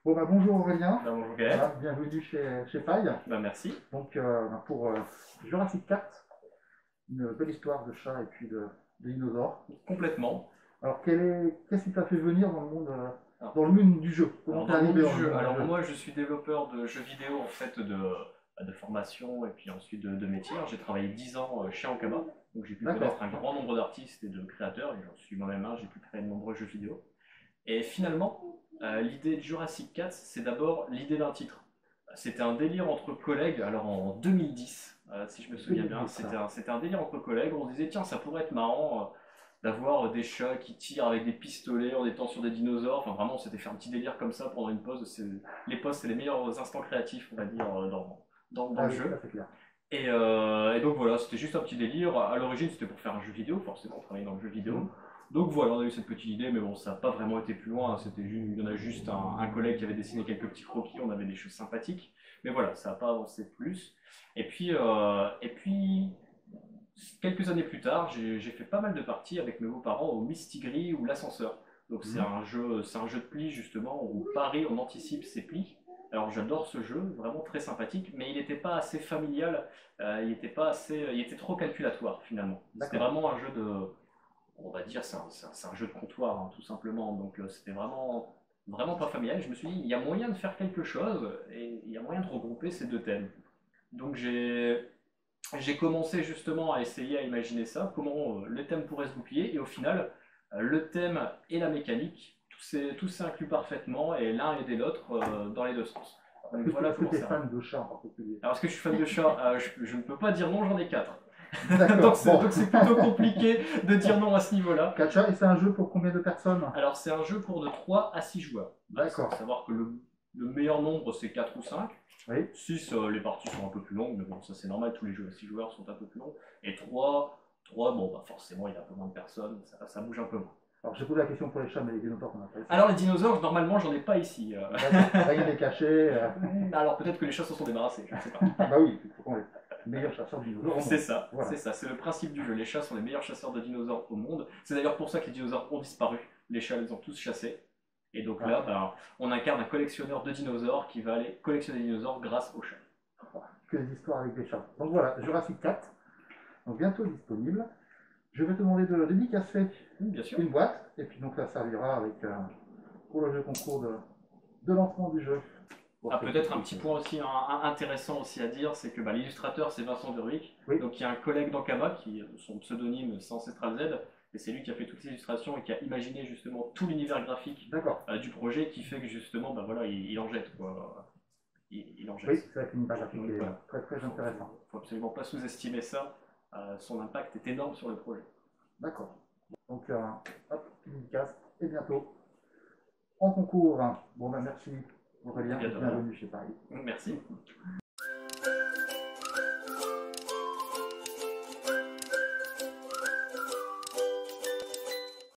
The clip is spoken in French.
Bon, bah, bonjour Aurélien. Bonjour Gaël. Voilà, bienvenue chez Paille. Merci. Donc, pour Jurassic Park, une belle histoire de chat et puis de dinosaures. Complètement. Alors, qu'est-ce qui t'a fait venir dans le monde, Alors, dans le monde du jeu? Comment alors, t'es dans le monde arrivé du dans le jeu, monde du alors jeu? moi je suis développeur de jeux vidéo en fait de formation et puis ensuite de métier. Alors, j'ai travaillé 10 ans chez Ankama, donc j'ai pu D'accord. connaître un grand nombre d'artistes et de créateurs, et j'en suis moi-même un, j'ai pu créer de nombreux jeux vidéo. Et finalement, l'idée de Jurassic Cats, c'est d'abord l'idée d'un titre. C'était un délire entre collègues, alors en 2010, si je me souviens bien, 2010, ça. c'était un délire entre collègues. On se disait, tiens, ça pourrait être marrant d'avoir des chats qui tirent avec des pistolets en étant sur des dinosaures. Enfin, vraiment, on s'était fait un petit délire comme ça pendant une pause. Les pauses, c'est les meilleurs instants créatifs, on va dire, dans Ah le oui, ça jeu. c'est clair. Et donc voilà, c'était juste un petit délire. À l'origine, c'était pour faire un jeu vidéo, forcément, travailler dans le jeu vidéo. Mhm. Donc voilà, on a eu cette petite idée, mais bon, ça n'a pas vraiment été plus loin. Il y en a juste un collègue qui avait dessiné quelques petits croquis, on avait des choses sympathiques. Mais voilà, ça n'a pas avancé plus. Et puis, quelques années plus tard, j'ai fait pas mal de parties avec mes beaux-parents au Mistigris ou l'ascenseur. Donc Mhm. c'est un jeu de plis justement où on parie, on anticipe ses plis. Alors j'adore ce jeu, vraiment très sympathique, mais il n'était pas assez familial, il était trop calculatoire finalement. C'était D'accord. vraiment un jeu de, on va dire, c'est un jeu de comptoir hein, tout simplement. Donc c'était vraiment pas familial. Je me suis dit, il y a moyen de faire quelque chose et il y a moyen de regrouper ces deux thèmes. Donc j'ai commencé justement à essayer à imaginer ça, comment le thème pourrait se goupiller, et au final, le thème et la mécanique, tout s'est inclus parfaitement, et l'un aidait l'autre dans les deux sens. Donc voilà Est-ce que comment tu es c'est arrivé. fan de chats en particulier? Alors est-ce que je suis fan de chat? Je ne peux pas dire non, j'en ai quatre. D'accord. Bon, Donc c'est plutôt compliqué de dire non à ce niveau-là. Gacha, et c'est un jeu pour combien de personnes? Alors c'est un jeu pour de 3 à 6 joueurs. Il faut D'accord. savoir que le meilleur nombre c'est 4 ou 5. Oui. 6, les parties sont un peu plus longues, mais bon, ça c'est normal, tous les jeux à 6 joueurs sont un peu plus longs. Et 3 bon, bah forcément, il y a un peu moins de personnes, ça bouge un peu moins. Alors, j'ai posé la question pour les chats, mais les dinosaures, on a pas ici. Alors, les dinosaures, normalement, j'en ai pas ici. D'accord. Rien n'est caché. Alors, peut-être que les chats se sont débarrassés, je ne sais pas. Ah bah oui, il faut qu'on les meilleurs chasseurs de dinosaures au C'est monde. ça, Voilà. c'est le principe du jeu. Les chats sont les meilleurs chasseurs de dinosaures au monde. C'est d'ailleurs pour ça que les dinosaures ont disparu. Les chats les ont tous chassés. Et donc Ah, là, ben, on incarne un collectionneur de dinosaures qui va aller collectionner des dinosaures grâce aux chats. que des histoires avec des chats. Donc voilà, Jurassic 4, donc bientôt disponible. Je vais te demander de dédicacer Bien sûr. une boîte, et puis donc ça servira avec, pour le jeu concours de lancement du jeu. Ah, peut-être un petit point aussi intéressant aussi à dire, c'est que bah, l'illustrateur c'est Vincent Derwick, Oui, donc il y a un collègue d'Ankama qui son pseudonyme c'est Ancestral Z, et c'est lui qui a fait toutes les illustrations et qui a imaginé justement tout l'univers graphique d'accord. du projet qui fait que justement bah, voilà, il en jette quoi. Il en Oui, jette. c'est vrai qu'une image graphique Donc est voilà, très très intéressant. faut absolument pas sous-estimer ça, son impact est énorme sur le projet. D'accord. Donc, hop, dédicace, et bientôt en concours. Bon ben merci Eh Aurélien, bien et de rien. bienvenue chez Paris. Merci.